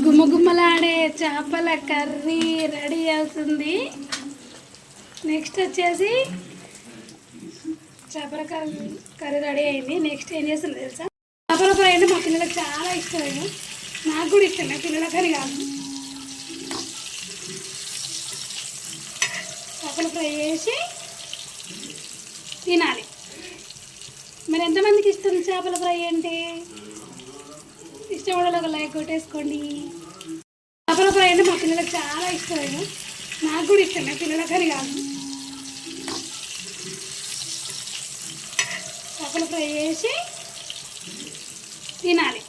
గుమ్మగుమ్మలాడే చేపల curry ready అవుతుంది. Next వచ్చేసి చేపల కర్రీ రెడీ అయింది. నెక్స్ట్ ఏం చేస్తుంది తెలుసా, చేపల ఫ్రై అంటే మా పిల్లలకు చాలా ఇష్టం. నాకు కూడా ఇష్టమే, పిల్లలకని కాదు. చేపల ఫ్రై చేసి తినాలి. మరి ఎంతమందికి ఇష్టం చేపల ఫ్రై అంటే? ఇష్టం కూడా ఒక లైక్ కొట్టేసుకోండి. చేపల ఫ్రై అంటే మా పిల్లలకు చాలా ఇష్టం. నాకు కూడా ఇష్టమే, పిల్లలకని కాదు. చేపల ఫ్రై చేసి తినాలి.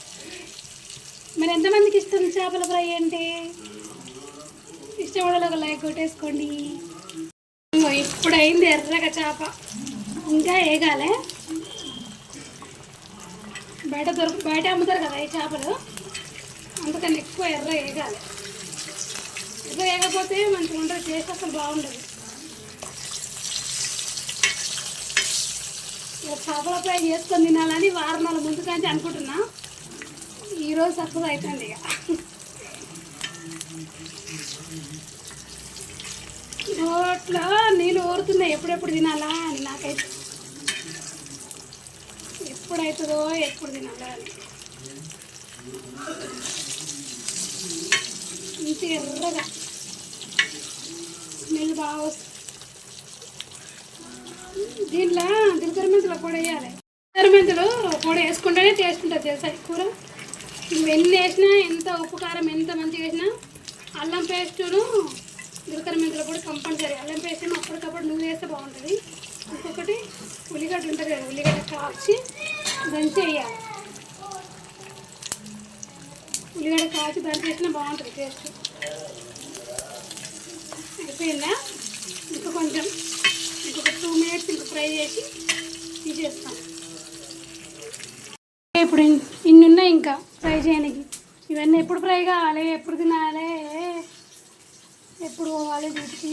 మరి ఎంతమందికి ఇష్టం చేపల ఫ్రై అంటే? ఇష్టం కూడా ఒక లైక్ కొట్టేసుకోండి. ఇప్పుడు అయింది ఎర్రగా చేప, ఇంకా ఏగాలే. బయట అమ్ముతారు కదా ఈ చేపలు, అందుకని ఎక్కువ ఎర్ర వేగాలి. ఎర్ర వేయకపోతే మంచిగా ఉంటుంది, టేస్ట్ అసలు బాగుండదు. చేపల ఫ్రై చేసుకొని తినాలని వారణాల ముందు కానీ అనుకుంటున్నా. ఈరోజు సక్సెస్ అవుతుంది. ఇక నోట్లో నీళ్ళు ఊరుతున్నాయి, ఎప్పుడెప్పుడు తినాలా అని. నాకైతే ఎప్పుడవుతుందో ఎప్పుడు తినాలా అని. ఇంత ఎర్రగా స్మెల్ బాగా వస్తుంది. దీంట్లో జీలకర్ర మెంతులు పొడి వేయాలి. జీలకర్ర మెంతులు పొడి వేసుకుంటేనే టేస్ట్ ఉంటుంది తెలుసా కూర. నువ్వు ఎన్ని వేసినా, ఎంత ఉప్పు కారం ఎంత మంచిగా వేసినా, అల్లం పేస్టును జీలకర్ర మెంతుల పొడి కంపల్సరీ. అల్లం పేస్ట్ ఏమో అప్పటికప్పుడు నువ్వు వేస్తే బాగుంటుంది. ఇంకొకటి ఉల్లిగడ్డ ఉంటుంది కదా, ఉల్లిగడ్డ కాల్చి దంచి వేయాలి. ఉల్లిగడ్డ కాల్చి దంచి వేసినా బాగుంటుంది టేస్ట్. అయిపోయిందా? ఇంకా కొంచెం ఇంకొక 2 minutes ఇంకా ఫ్రై చేసి తీసేస్తాం. ఇప్పుడు ఇన్ని ఉన్నాయి ఇంకా ఫ్రై చేయడానికి. ఇవన్నీ ఎప్పుడు ఫ్రై కావాలి, ఎప్పుడు తినాలి, ఎప్పుడు పోవాలి వీటికి.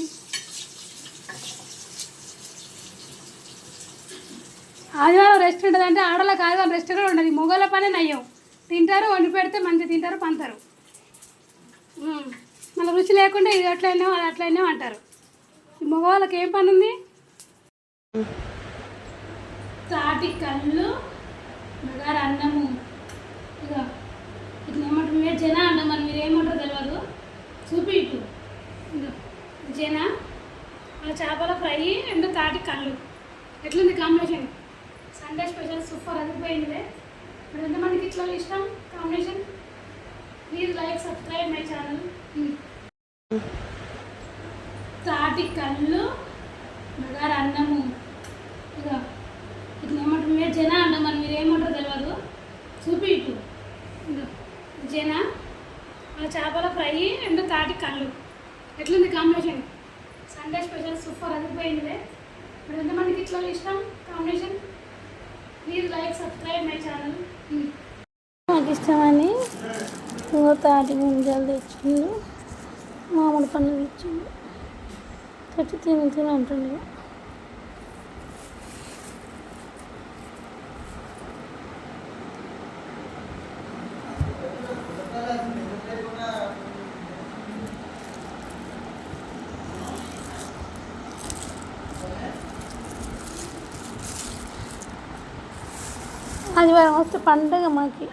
ఆదివారం రెస్ట్ ఉంటుంది అంటే ఆడవాళ్ళకి ఆదివారం రెస్ట్ కూడా ఉండదు. మొగోళ్ళ పనే నయ్యం. తింటారు, వండి పెడితే మంచిగా తింటారు, పంతారు. మళ్ళీ రుచి లేకుండా ఇది అట్లయినా అది అట్లయినా అంటారు. ఈ మగవాళ్ళకి ఏం పని ఉంది? తాటి కళ్ళు, మగారు అన్నము. ఇక ఇట్లా ఏమంటారు, మీరు జన అంటాం, మరి మీరు ఏమంటారు తెలియదు. చూపి ఇటు జన చేపల ఫ్రై అండ్ తాటి కళ్ళు. ఎట్లుంది కాంబినేషన్? సండే స్పెషల్ సూపర్ అదిరిపోయిందిలే. మరి ఎంతమందికి ఇట్లా ఇష్టం combination? Please like subscribe my channel. తాటి కళ్ళు, మగారు అన్నము. ఇక ఇట్లా ఏమంటారు, మీరు జన అంటాం, మరి మీరు ఏమంటారు తెలియదు. చూపి ఇటు జన చేపల ఫ్రై అండ్ తాటి కళ్ళు. ఎట్లుంది కాంబినేషన్? సండే స్పెషల్ సూపర్ అదిరిపోయిందిలే. మరి ఎంతమందికి ఇట్లా ఇష్టం combination? Please like subscribe my channel. నాకు ఇష్టమని తాటి ముంజాలు తెచ్చిండు, మామిడి పండ్లు తెచ్చిండు. తెచ్చి తిని అంటుండే. ఆదివారం వస్తే పండగ మాకి.